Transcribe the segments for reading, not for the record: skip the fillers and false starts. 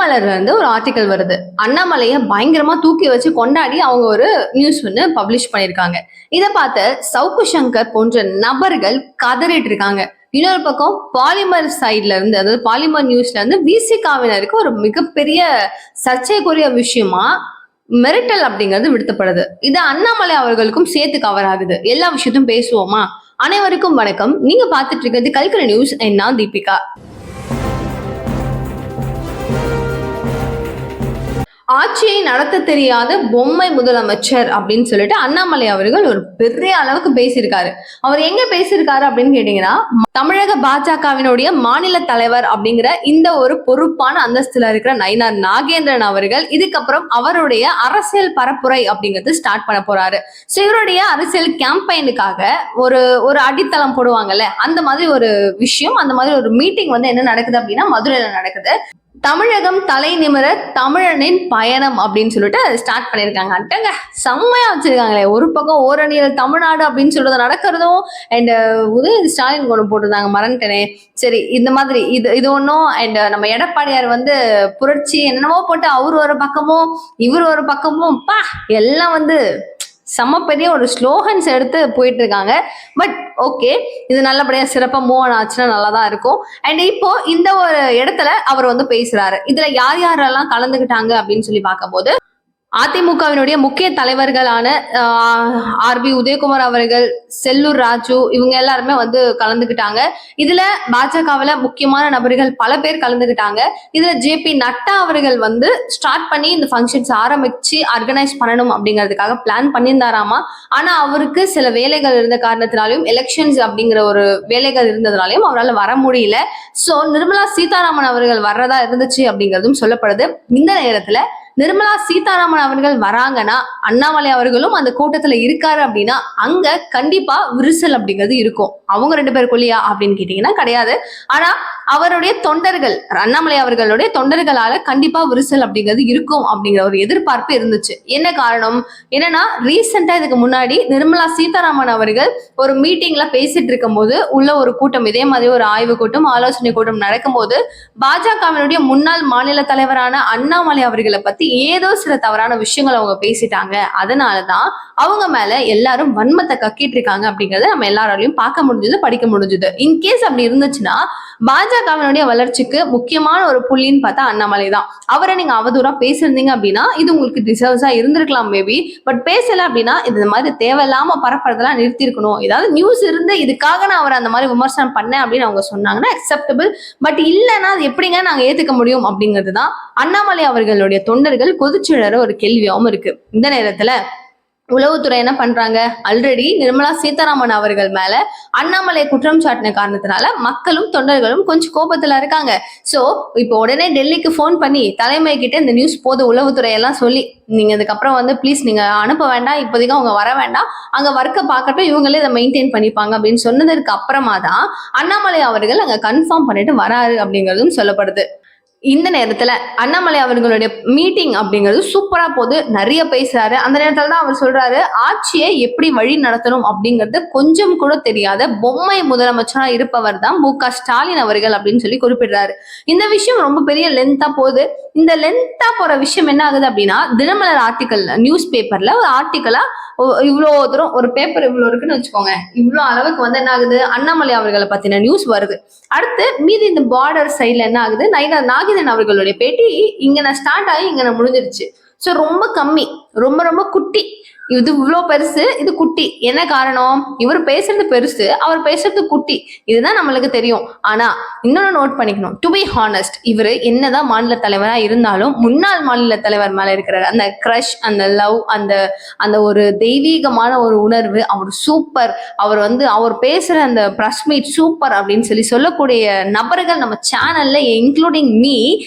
தினமலர்ல இருந்து ஒரு ஆர்டிக்கல் வருது. அண்ணாமலையை பயங்கரமா தூக்கி வச்சு கொண்டாடி அவங்க ஒரு நியூஸ் ஒன்று பப்ளிஷ் பண்ணியிருக்காங்க. இதை பார்த்து சவுக்கு சங்கர் போன்ற நபர்கள் கதறிட்டு இருக்காங்க. இன்னொரு பக்கம் பாலிமர் சைட்ல இருந்து, அதாவது பாலிமர் நியூஸ்ல இருந்து விசிகாவினருக்கு ஒரு மிகப்பெரிய சர்ச்சைக்குரிய விஷயமா மிரட்டல் அப்படிங்கிறது விடுத்தப்படுது. இது அண்ணாமலை அவர்களுக்கும் சேர்த்து கவர் ஆகுது. எல்லா விஷயத்தையும் பேசுவோமா? அனைவருக்கும் வணக்கம். நீங்க பார்த்துட்டு இருக்கிறது கல்கரி நியூஸ். நான் தீபிகா. ஆட்சியை நடத்த தெரியாத பொம்மை முதலமைச்சர் அப்படின்னு சொல்லிட்டு அண்ணாமலை அவர்கள் ஒரு பெரிய அளவுக்கு பேசியிருக்காரு. அவர் எங்க பேசியிருக்காரு அப்படின்னு கேட்டீங்கன்னா, தமிழக பாஜகவினுடைய மாநில தலைவர் அப்படிங்கிற இந்த ஒரு பொறுப்பான அந்தஸ்துல இருக்கிற நயினார் நாகேந்திரன் அவர்கள் இதுக்கப்புறம் அவருடைய அரசியல் பரப்புரை அப்படிங்கிறது ஸ்டார்ட் பண்ண போறாரு. ஸோ இவருடைய அரசியல் கேம்பெயினுக்காக ஒரு அடித்தளம் போடுவாங்கல்ல, அந்த மாதிரி ஒரு விஷயம், அந்த மாதிரி ஒரு மீட்டிங் வந்து என்ன நடக்குது அப்படின்னா மதுரையில நடக்குது. தமிழகம் தலை நிமிர தமிழனின் பயணம் அப்படின்னு சொல்லிட்டு ஸ்டார்ட் பண்ணியிருக்காங்க. அட்டங்க செம்மையா வச்சிருக்காங்களே. ஒரு பக்கம் ஓரணியில் தமிழ்நாடு அப்படின்னு சொல்றது நடக்கிறதும், அண்ட் உதயநிதி ஸ்டாலின் கொண்டு போட்டிருந்தாங்க, மறந்துட்டேனே. சரி, இந்த மாதிரி இது ஒன்றும். அண்ட் நம்ம எடப்பாடியார் வந்து புரட்சி என்னென்னமோ போட்டு அவர் ஒரு பக்கமும் இவர் ஒரு பக்கமும் எல்லாம் வந்து செம்ம பெரிய ஒரு ஸ்லோகன்ஸ் எடுத்து போயிட்டு இருக்காங்க. பட் ஓகே, இது நல்லபடியா சிறப்பா மூவ் ஆன் ஆச்சுன்னா நல்லா தான் இருக்கும். அண்ட் இப்போ இந்த ஒரு இடத்துல அவர் வந்து பேசுறாரு. இதுல யார் யாரெல்லாம் கலந்துகிட்டாங்க அப்படின்னு சொல்லி பார்க்கும்போது, அதிமுகவினுடைய முக்கிய தலைவர்களான ஆர்பி உதயகுமார் அவர்கள், செல்லூர் ராஜு, இவங்க எல்லாருமே வந்து கலந்துகிட்டாங்க. இதுல பாஜகவுல முக்கியமான நபர்கள் பல பேர் கலந்துகிட்டாங்க. இதுல ஜேபி நட்டா அவர்கள் வந்து ஸ்டார்ட் பண்ணி இந்த ஃபங்க்ஷன்ஸ் ஆரம்பிச்சு ஆர்கனைஸ் பண்ணணும் அப்படிங்கிறதுக்காக பிளான் பண்ணியிருந்தாராமா. ஆனா அவருக்கு சில வேலைகள் இருந்த காரணத்தினாலையும், எலெக்ஷன்ஸ் அப்படிங்கிற ஒரு வேலைகள் இருந்ததுனாலையும் அவரால் வர முடியல. சோ நிர்மலா சீதாராமன் அவர்கள் வர்றதா இருந்துச்சு அப்படிங்கிறதும் சொல்லப்படுது. இந்த நேரத்துல நிர்மலா சீதாராமன் அவர்கள் வராங்கன்னா, அண்ணாமலை அவர்களும் அந்த கூட்டத்துல இருக்காரு அப்படின்னா அங்க கண்டிப்பா விரிசல் அப்படிங்கிறது இருக்கும். அவங்க ரெண்டு பேருக்குள்ளயா அப்படின்னு கேட்டீங்கன்னா கிடையாது. ஆனா அவருடைய தொண்டர்கள், அண்ணாமலை அவர்களுடைய தொண்டர்களால கண்டிப்பா விரிசல் அப்படிங்கிறது இருக்கும் அப்படிங்கிற ஒரு எதிர்பார்ப்பு இருந்துச்சு. என்ன காரணம்? என்னன்னா, ரீசெண்டா இதுக்கு முன்னாடி நிர்மலா சீதாராமன் அவர்கள் ஒரு மீட்டிங்ல பேசிட்டு இருக்கும் போது உள்ள ஒரு கூட்டம், இதே மாதிரி ஒரு ஆய்வு கூட்டம், ஆலோசனை கூட்டம் நடக்கும்போது பாஜகவினுடைய முன்னாள் மாநில தலைவரான அண்ணாமலை அவர்களை பத்தி ஏதோ சில தவறான விஷயங்கள் அவங்க பேசிட்டாங்க. அதனாலதான் அவங்க மேல எல்லாரும் வன்மத்தை கக்கிட்டு இருக்காங்க அப்படிங்கறத நம்ம எல்லாராலையும் பார்க்க முடிஞ்சது, படிக்க முடிஞ்சது. இன்கேஸ் அப்படி இருந்துச்சுன்னா பாஜகவினுடைய வளர்ச்சிக்கு முக்கியமான ஒரு புள்ளின்னு பார்த்தா அண்ணாமலை தான். அவரை நீங்க அவதூறா பேசிருந்தீங்க அப்படின்னா இது உங்களுக்கு டிசர்வ்ஸா இருந்திருக்கலாம் மேபி. பட் பேசல அப்படின்னா இந்த மாதிரி தேவையில்லாம பரப்புறதெல்லாம் நிறுத்தி இருக்கணும். ஏதாவது நியூஸ் இருந்து இதுக்காக நான் அவர் அந்த மாதிரி விமர்சனம் பண்ணேன் அப்படின்னு அவங்க சொன்னாங்கன்னா அக்செப்டபிள். பட் இல்லைன்னா அது எப்படிங்க நாங்க ஏத்துக்க முடியும் அப்படிங்கிறது தான் அண்ணாமலை அவர்களுடைய தொண்டர்கள் கொதிச்சுழற ஒரு கேள்வியாவும் இருக்கு. இந்த நேரத்துல உளவுத்துறை என்ன பண்றாங்க? ஆல்ரெடி நிர்மலா சீதாராமன் அவர்கள் மேல அண்ணாமலை குற்றம் சாட்டின காரணத்தினால மக்களும் தொண்டர்களும் கொஞ்சம் கோபத்துல இருக்காங்க. சோ இப்போ உடனே டெல்லிக்கு போன் பண்ணி தலைமை கிட்ட இந்த நியூஸ் போது உளவுத்துறை எல்லாம் சொல்லி, நீங்க இதுக்கப்புறம் வந்து ப்ளீஸ் நீங்க அனுப்ப வேண்டாம், இப்போதைக்கு அவங்க வர வேண்டாம், அங்க ஒர்க்கை பார்க்கட்டும், இவங்களே இதை மெயின்டைன் பண்ணிப்பாங்க அப்படின்னு சொன்னதுக்கு அப்புறமா தான் அண்ணாமலை அவர்கள் அங்க கன்ஃபார்ம் பண்ணிட்டு வராரு அப்படிங்கிறதும் சொல்லப்படுது. இந்த நேரத்துல அண்ணாமலை அவர்களுடைய மீட்டிங் அப்படிங்கிறது சூப்பரா போது, நிறைய பேசுறாரு. அந்த நேரத்துல தான் அவர் சொல்றாரு, ஆட்சியை எப்படி வழி நடத்தணும் அப்படிங்கறது கொஞ்சம் கூட தெரியாத பொம்மை முதலமைச்சரா இருப்பவர் தான் மு.க. ஸ்டாலின் அவர்கள் அப்படின்னு சொல்லி குறிப்பிடுறாரு. இந்த விஷயம் ரொம்ப பெரிய லென்த்தா போகுது. இந்த லென்த்தா போற விஷயம் என்ன ஆகுது அப்படின்னா, தினமலர் ஆர்டிக்கல், நியூஸ் பேப்பர்ல ஒரு ஆர்டிக்கலா இவ்வளோ தூரம் ஒரு பேப்பர் இவ்வளோ இருக்குன்னு வச்சுக்கோங்க, இவ்வளோ அளவுக்கு வந்து என்ன ஆகுது, அண்ணாமலை அவர்களை பத்தின நியூஸ் வருது. அடுத்து மீதி இந்த பார்டர் சைட்ல என்ன ஆகுது, நாகேந்திரன் அவர்களுடைய பேட்டி இங்க ஸ்டார்ட் ஆகி இங்க முடிஞ்சிருச்சு. ஸோ ரொம்ப கம்மி, ரொம்ப ரொம்ப குட்டி. இது இவ்வளோ பெருசு, இது குட்டி. என்ன காரணம்? இவர் பேசுறது பெருசு, அவர் பேசுறது குட்டி. இதுதான் நம்மளுக்கு தெரியும். ஆனா இன்னொன்னு நோட் பண்ணிக்கணும், டு பி ஹானஸ்ட், இவர் என்னதான் மாநில தலைவரா இருந்தாலும் முன்னாள் மாநில தலைவர் மேல இருக்கிற அந்த கிரஷ், அந்த லவ், அந்த ஒரு தெய்வீகமான ஒரு உணர்வு, அவர் சூப்பர். அவர் வந்து அவர் பேசுற அந்த பிரஸ் மீட் சூப்பர் அப்படின்னு சொல்லக்கூடிய நபர்கள் நம்ம சேனல்ல இன்க்ளூடிங் மீ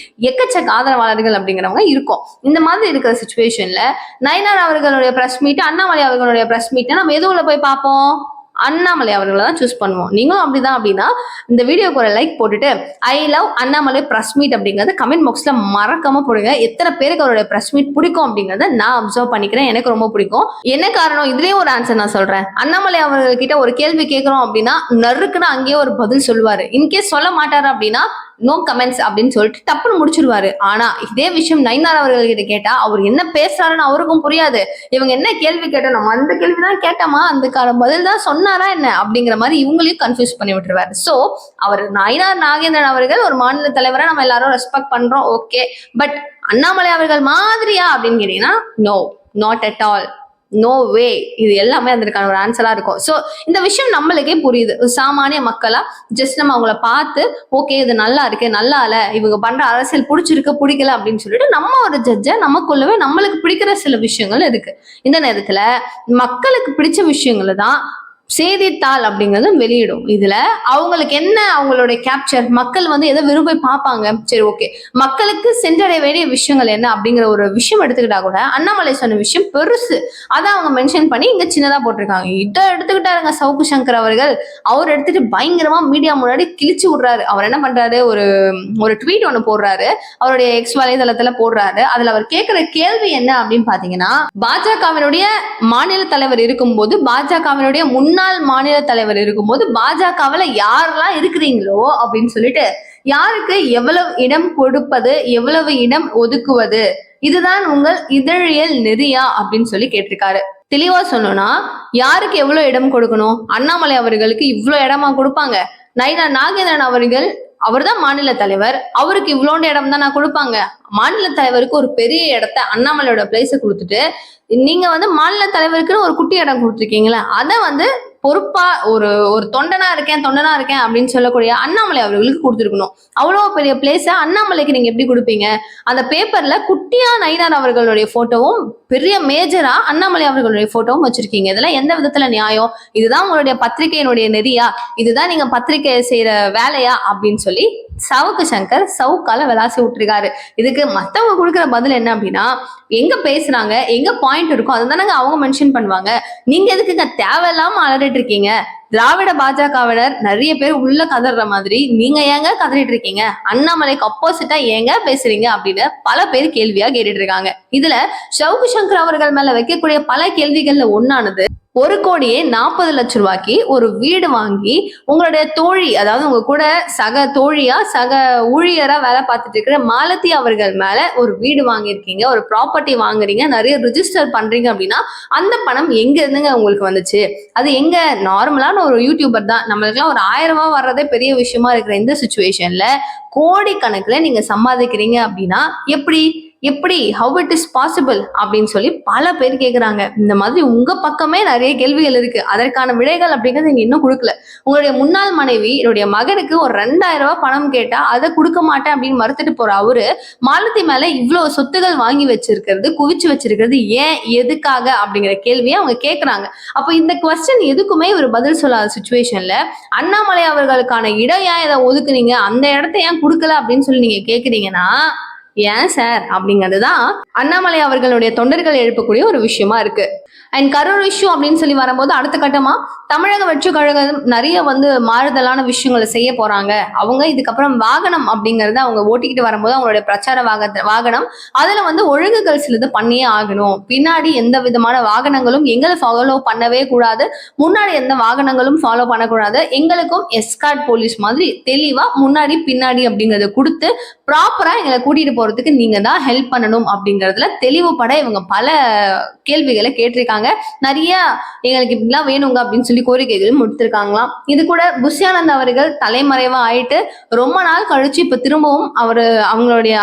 எக்கச்சக்க ஆதரவாளர்கள் அப்படிங்கிறவங்க இருக்கும். இந்த மாதிரி இருக்கிற சுச்சுவேஷன்ல நயினார் அவர்களுடைய பிரஸ் மீட், அண்ணாமலை அவர்களுடைய பிரஸ் மீட் நம்ம எதுவுல போய் பார்ப்போம்? அண்ணாமலை அவர்களை தான் சூஸ் பண்ணுவோம். நீங்களும் அப்படிதான் அப்படின்னா இந்த வீடியோக்கு ஒரு லைக் போட்டுட்டு I love Annamalai press meet அப்படிங்கறத கமெண்ட் பாக்ஸ்ல மறக்காம போடுங்க. எத்தனை பேருக்கு அவருடைய பிரஸ் மீட் பிடிக்கும் அப்படிங்கறத நான் அப்சர்வ் பண்ணிக்கிறேன். எனக்கு ரொம்ப பிடிக்கும். என்ன காரணம்? இதுலயும் ஒரு ஆன்சர் நான் சொல்றேன். அண்ணாமலை அவர்கள்கிட்ட ஒரு கேள்வி கேட்கிறோம் அப்படின்னா நறுக்குன்னு அங்கேயே ஒரு பதில் சொல்லுவாரு. இன்கேஸ் சொல்ல மாட்டாரு அப்படின்னா நோ கமெண்ட்ஸ் அப்படின்னு சொல்லிட்டு டப்புன்னு முடிச்சிருவாரு. ஆனா இதே விஷயம் நயினார் அவர்கள்கிட்ட கேட்டா அவர் என்ன பேசுறாருன்னு அவருக்கும் புரியாது. இவங்க என்ன கேள்வி கேட்டோம், நம்ம அந்த கேள்விதான் கேட்டோமா, அதுக்கான பதில் தான் சொன்னாரா என்ன அப்படிங்கிற மாதிரி இவங்களையும் கன்ஃபியூஸ் பண்ணி விட்டுருவாரு. சோ அவர் நயினார் நாகேந்திரன் அவர்கள் ஒரு மாநில தலைவரை நம்ம எல்லாரும் ரெஸ்பெக்ட் பண்றோம், ஓகே. பட் அண்ணாமலை அவர்கள் மாதிரியா அப்படின்னு கேட்டீங்கன்னா no, not at all, no way. இது எல்லாமே அதற்கான ஒரு ஆன்சரா இருக்கும். ஸோ இந்த விஷயம் நம்மளுக்கே புரியுது. சாமானிய மக்களா ஜஸ்ட் நம்ம அவங்கள பார்த்து ஓகே இது நல்லா இருக்கு, நல்லா இல்ல, இவங்க பண்ற அரசியல் பிடிச்சிருக்கு பிடிக்கல அப்படின்னு சொல்லிட்டு நம்ம ஒரு ஜட்ஜை நமக்குள்ளவே நம்மளுக்கு பிடிக்கிற சில விஷயங்கள் இருக்கு. இந்த நேரத்துல மக்களுக்கு பிடிச்ச விஷயங்களை தான் செய்தித்தாள் அப்படிங்கறது வெளியிடும். இதுல அவங்களுக்கு என்ன அவங்களுடைய கேப்சர், மக்கள் வந்து எதை விரும்பி பார்ப்பாங்க, சரி ஓகே மக்களுக்கு சென்றடைய வேண்டிய விஷயங்கள் என்ன அப்படிங்கிற ஒரு விஷயம் எடுத்துக்கிட்டா கூட அண்ணாமலை சொன்ன விஷயம் பெருசு, அதை அவங்க மென்ஷன் பண்ணி இங்க சின்னதா போட்டிருக்காங்க. இதை எடுத்துக்கிட்டாருங்க சவுக்கு சங்கர் அவர்கள். அவர் எடுத்துட்டு பயங்கரமா மீடியா முன்னாடி கிழிச்சு விடுறாரு. அவர் என்ன பண்றாரு, ஒரு ட்வீட் ஒண்ணு போடுறாரு, அவருடைய எக்ஸ் வலைதளத்துல போடுறாரு. அதுல அவர் கேட்கிற கேள்வி என்ன அப்படின்னு பாத்தீங்கன்னா, பாஜகவினுடைய மாநில தலைவர் இருக்கும்போது, பாஜகவினுடைய முன்னாள் மாநில தலைவர் இருக்கும்போது பாஜகவில் யாரெல்லாம் இருக்கிறீங்களோ அப்படின்னு சொல்லிட்டு யாருக்கு எவ்வளவு இடம் கொடுப்பது, எவ்வளவு இடம் ஒதுக்குவது, இதுதான் உங்கள் இதழியல் நெறியா அப்படின்னு சொல்லி கேட்டிருக்காரு. தெளிவா சொல்லணும்னா யாருக்கு எவ்வளவு இடம் கொடுக்கணும், அண்ணாமலை அவர்களுக்கு இவ்வளவு இடமா கொடுப்பாங்க, நயினார் நாகேந்திரன் அவர்கள் அவர்தான் மாநில தலைவர், அவருக்கு இவ்வளோண்ட இடம் தான் நான் கொடுப்பாங்க. மாநில தலைவருக்கு ஒரு பெரிய இடத்த அண்ணாமலையோட பிளேஸை கொடுத்துட்டு நீங்க வந்து மாநில தலைவருக்குன்னு ஒரு குட்டி இடம் கொடுத்துருக்கீங்களா, அதை வந்து பொறுப்பா ஒரு தொண்டனா இருக்கேன் அப்படின்னு சொல்லக்கூடிய அண்ணாமலை அவர்களுக்கு கொடுத்துருக்கணும். அவ்வளவு பெரிய பிளேஸ அண்ணாமலைக்கு நீங்க எப்படி கொடுப்பீங்க? அந்த பேப்பர்ல குட்டியா நயினார் அவர்களுடைய போட்டோவும் பெரிய மேஜரா அண்ணாமலை அவர்களுடைய போட்டோவும் வச்சிருக்கீங்க. இதெல்லாம் எந்த விதத்துல நியாயம்? இதுதான் உங்களுடைய பத்திரிகையினுடைய நெறியா? இதுதான் நீங்க பத்திரிகை செய்யற வேலையா அப்படின்னு சொல்லி சவுக்கு சங்கர் சவுக்கால விளாசி விட்டுருக்காரு. இதுக்கு மத்தவங்க கொடுக்குற பதில் என்ன அப்படின்னா, எங்க பேசுறாங்க, எங்க பாயிண்ட் இருக்கும் அதை தானங்க அவங்க மென்ஷன் பண்ணுவாங்க. நீங்க எதுக்குங்க தேவையில்லாம அலறிட்டு இருக்கீங்க? திராவிட பாஜகவினர் நிறைய பேர் உள்ள கதற மாதிரி நீங்க ஏங்க கதறிட்டு இருக்கீங்க? அண்ணாமலைக்கு அப்போசிட்டா ஏங்க பேசுறீங்க அப்படின்னு பல பேர் கேள்வியா கேட்டுட்டு இருக்காங்க. இதுல சவுக்கு சங்கர் அவர்கள் மேல வைக்கக்கூடிய பல கேள்விகள்ல ஒன்னானது, 1,40,00,000 ஒரு வீடு வாங்கி உங்களுடைய தோழி, அதாவது உங்க கூட சக தோழியா சக ஊழியரா வேலை பார்த்துட்டு இருக்கிற மாலதி அவர்கள் மேல ஒரு வீடு வாங்கியிருக்கீங்க, ஒரு ப்ராப்பர்ட்டி வாங்குறீங்க, நிறைய ரிஜிஸ்டர் பண்றீங்க அப்படின்னா அந்த பணம் எங்க இருந்துங்க உங்களுக்கு வந்துச்சு? அது எங்க? நார்மலான ஒரு யூடியூபர் தான், நம்மளுக்குலாம் ஒரு 1000 ரூபாய் வர்றதே பெரிய விஷயமா இருக்கிற இந்த சுச்சுவேஷன்ல கோடிக்கணக்கில் நீங்க சம்பாதிக்கிறீங்க அப்படின்னா எப்படி ஹவ் இட் இஸ் பாசிபிள் அப்படின்னு சொல்லி பல பேர் கேட்குறாங்க. இந்த மாதிரி உங்க பக்கமே நிறைய கேள்விகள் இருக்கு, அதற்கான விடைகள் அப்படிங்கிறது நீங்க இன்னும் கொடுக்கல. உங்களுடைய முன்னாள் மனைவி என்னுடைய மகனுக்கு ஒரு 2000 ரூபாய் பணம் கேட்டா அதை கொடுக்க மாட்டேன் அப்படின்னு மறுத்துட்டு போற அவரு மாலதி மேல இவ்வளவு சொத்துகள் வாங்கி வச்சிருக்கிறது, குவிச்சு வச்சிருக்கிறது ஏன், எதுக்காக அப்படிங்கிற கேள்வியை அவங்க கேட்கறாங்க. அப்போ இந்த குவஸ்டின் எதுக்குமே ஒரு பதில் சொல்லாத சுச்சுவேஷன்ல அண்ணாமலை அவர்களுக்கான இடம் ஏன் இதை ஒதுக்குனீங்க, அந்த இடத்த ஏன் கொடுக்கல அப்படின்னு சொல்லி நீங்க கேக்குறீங்கன்னா ஏன் சார் அப்படிங்கிறதுதான் அண்ணாமலை அவர்களுடைய தொண்டர்கள் எழுப்பக்கூடிய ஒரு விஷயமா இருக்கு. அண்ட் கரூர் இஷ்யூ அப்படின்னு சொல்லி வரும்போது அடுத்த கட்டமா தமிழக வெற்றி கழகம் நிறைய வந்து மாறுதலான விஷயங்களை செய்ய போறாங்க. அவங்க இதுக்கப்புறம் வாகனம் அப்படிங்கறத அவங்க ஓட்டிக்கிட்டு வரும்போது அவங்களுடைய பிரச்சார வாகனம் அதுல வந்து ஒழுங்குகள் சிலது பண்ணியே ஆகணும். பின்னாடி எந்த விதமான வாகனங்களும் எங்களை ஃபாலோ பண்ணவே கூடாது, முன்னாடி எந்த வாகனங்களும் ஃபாலோ பண்ணக்கூடாது, எங்களுக்கும் எஸ்கார்ட் போலீஸ் மாதிரி தெளிவா முன்னாடி பின்னாடி அப்படிங்கறத கொடுத்து ப்ராப்பரா எங்களை கூட்டிட்டு போறதுக்கு நீங்க தான் ஹெல்ப் பண்ணணும் அப்படிங்கறதுல தெளிவுபட இவங்க பல கேள்விகளை கேட்டிருக்காங்க. நிறைய எங்களுக்கு இப்படிலாம் வேணுங்க அப்படின்னு சொல்லி கோரிக்கைகள் முடித்திருக்காங்களாம். இது கூட புஷ்யானந்த் அவர்கள் தலைமறைவா ஆயிட்டு ரொம்ப நாள் கழிச்சு இப்ப திரும்பவும் அவங்களுடைய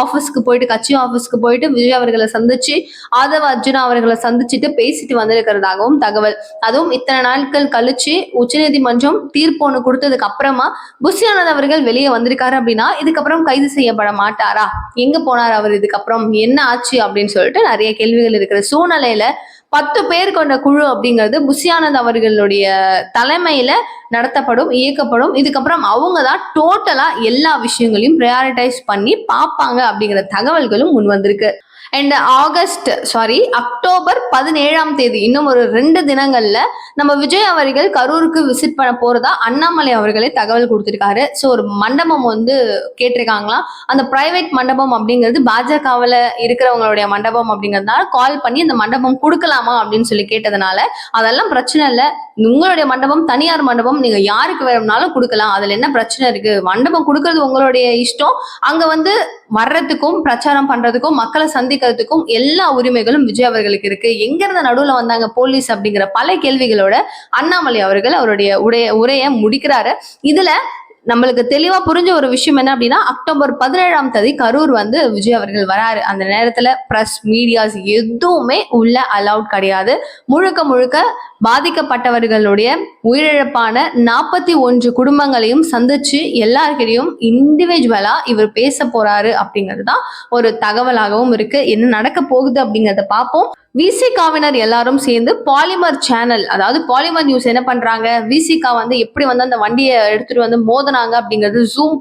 ஆபீஸ்க்கு போயிட்டு, கட்சி ஆபீஸ்க்கு போயிட்டு விஜய் அவர்களை சந்திச்சு ஆதவ அர்ஜுனா அவர்களை சந்திச்சுட்டு பேசிட்டு வந்திருக்கிறதாகவும் தகவல். அதுவும் இத்தனை நாட்கள் கழிச்சு உச்சநீதிமன்றம் தீர்ப்பு ஒண்ணு கொடுத்ததுக்கு அப்புறமா புஷ்யானந்த் அவர்கள் வெளியே வந்திருக்காரு அப்படின்னா இதுக்கப்புறம் கைது செய்யப்பட மாட்டாரா, எங்க போனார் அவர், இதுக்கப்புறம் என்ன ஆச்சு அப்படின்னு சொல்லிட்டு நிறைய கேள்விகள் இருக்கிற சூழ்நிலையில 10 பேர் கொண்ட குழு அப்படிங்கிறது புஷ்யானந்த் அவர்களுடைய தலைமையில நடத்தப்படும், இயக்கப்படும். இதுக்கப்புறம் அவங்க தான் டோட்டலா எல்லா விஷயங்களையும் ப்ரையாரிட்டைஸ் பண்ணி பார்ப்பாங்க அப்படிங்கிற தகவல்களும் முன் வந்திருக்கு. அண்ட் அக்டோபர் 17ஆம் தேதி இன்னும் ஒரு 2 தினங்கள்ல நம்ம விஜய் அவர்கள் கரூருக்கு விசிட் பண்ண போறதா அண்ணாமலை அவர்களே தகவல் கொடுத்திருக்காரு. ஸோ ஒரு மண்டபம் வந்து கேட்டிருக்காங்களாம். அந்த பிரைவேட் மண்டபம் அப்படிங்கிறது பாஜகவில் இருக்கிறவங்களுடைய மண்டபம் அப்படிங்கிறதுனால கால் பண்ணி அந்த மண்டபம் கொடுக்கலாமா அப்படின்னு சொல்லி கேட்டதுனால அதெல்லாம் பிரச்சனை இல்லை, உங்களுடைய மண்டபம் தனியார் மண்டபம், நீங்க யாருக்கு வேணும்னாலும் கொடுக்கலாம், அதுல என்ன பிரச்சனை இருக்கு, மண்டபம் கொடுக்கறது உங்களுடைய இஷ்டம், அங்க வந்து வர்றதுக்கும் பிரச்சாரம் பண்றதுக்கும் மக்களை சந்திக்கிறதுக்கும் எல்லா உரிமைகளும் விஜய் அவர்களுக்கு இருக்கு, எங்க இருந்து நடுவுல வந்தாங்க போலீஸ் அப்படிங்கிற பல கேள்விகளோட அண்ணாமலை அவர்கள் அவருடைய உரையை முடிக்கிறாரு. இதுல நம்மளுக்கு தெளிவா புரிஞ்ச ஒரு விஷயம் என்ன அப்படின்னா, அக்டோபர் 17ஆம் தேதி கரூர் வந்து விஜய் அவர்கள் வராரு. அந்த நேரத்துல பிரஸ் மீடியாஸ் எதுவுமே உள்ள அலவுட் கிடையாது. முழுக்க முழுக்க பாதிக்கப்பட்டவர்களுடைய உயிரிழப்பான 41 குடும்பங்களையும் சந்திச்சு எல்லாருக்கிட்டையும் இண்டிவிஜுவலா இவர் பேச போறாரு அப்படிங்கிறது தான் ஒரு தகவலாகவும் இருக்கு. என்ன நடக்க போகுது அப்படிங்கறத பார்ப்போம். விசிகாவினர் எல்லாரும் சேர்ந்து பாலிமர் சேனல், அதாவது பாலிமர் நியூஸ் என்ன பண்றாங்க, விசிகா வந்து எப்படி வந்து அந்த வண்டியை எடுத்துட்டு வந்து மோதினாங்க அப்படிங்கிறது ஜூம்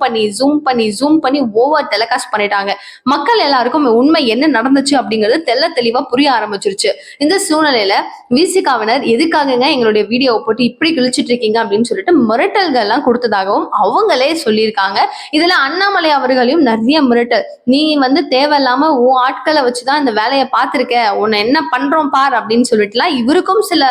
பண்ணி ஓவர் டெலிகாஸ்ட் பண்ணிட்டாங்க. மக்கள் எல்லாருக்கும் உண்மை என்ன நடந்துச்சு அப்படிங்கிறது தெளிவா புரிய ஆரம்பிச்சிருச்சு. இந்த சூழ்நிலையில விசிகாவினர் எதுக்காகங்க எங்களுடைய வீடியோவை போட்டு இப்படி கிழிச்சிட்டு இருக்கீங்க அப்படின்னு சொல்லிட்டு மிரட்டல்கள் எல்லாம் கொடுத்ததாகவும் அவங்களே சொல்லியிருக்காங்க. இதுல அண்ணாமலை அவர்களையும் நிறைய மிரட்டல், நீ வந்து தேவையில்லாம ஆட்களை வச்சுதான் இந்த வேலையை பார்த்திருக்க, உன்னை என்ன பண்றோம் பார் அப்படின்னு சொல்லிட்டுலாம் இவருக்கும் சில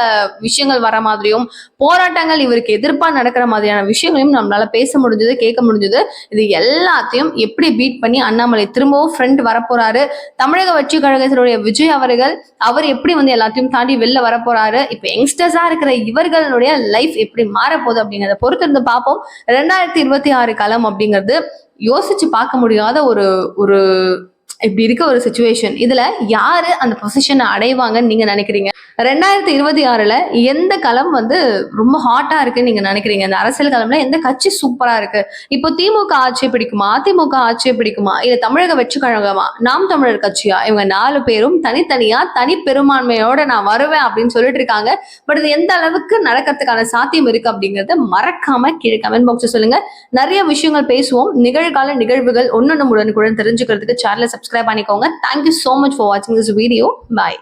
விஷயங்கள் வர மாதிரியும், போராட்டங்கள் இவருக்கு எதிர்ப்பா நடக்கிற மாதிரியான விஷயங்களையும் நம்மளால பேச முடிஞ்சது, கேட்க முடிஞ்சது. இது எல்லாத்தையும் எப்படி பீட் பண்ணி அண்ணாமலை திரும்பவும் ஃப்ரெண்ட் வரப்போறாரு, தமிழக வெற்றி கழகத்தினுடைய விஜய் அவர்கள் அவர் எப்படி வந்து எல்லாத்தையும் தாண்டி வெளில வரப்போறாரு, இப்ப யங்ஸ்டர்ஸா இருக்கிற இவர்களுடைய லைஃப் எப்படி மாறப்போகுது அப்படிங்கிறத பொறுத்து இருந்து பார்ப்போம். 2026 காலம் அப்படிங்கிறது யோசிச்சு பார்க்க முடியாத ஒரு இப்படி இருக்க ஒரு சிச்சுவேஷன். இதுல யாரு அந்த பொசிஷனை அடைவாங்கன்னு நீங்க நினைக்கிறீங்க? 2026ல எந்த களம் வந்து ரொம்ப ஹாட்டா இருக்குன்னு நீங்க நினைக்கிறீங்க? இந்த அரசியல் களம்ல எந்த கட்சி சூப்பரா இருக்கு? இப்போ திமுக ஆட்சியை பிடிக்குமா, அதிமுக ஆட்சியை பிடிக்குமா, இல்ல தமிழக வெற்றி கழகமா, நாம் தமிழர் கட்சியா? இவங்க 4 பேரும் தனித்தனியா தனி பெரும்பான்மையோட நான் வருவேன் அப்படின்னு சொல்லிட்டு இருக்காங்க. பட் இது எந்த அளவுக்கு நடக்கிறதுக்கான சாத்தியம் இருக்கு அப்படிங்கறத மறக்காம கீழே கமெண்ட் பாக்ஸ் சொல்லுங்க. நிறைய விஷயங்கள் பேசுவோம். நிகழ்கால நிகழ்வுகள் ஒன்னொன்னு உடனுக்குடன் தெரிஞ்சுக்கிறதுக்கு சேனலை சப்ஸ்கிரைப் பண்ணிக்கோங்க. Thank you so much for watching this video. Bye.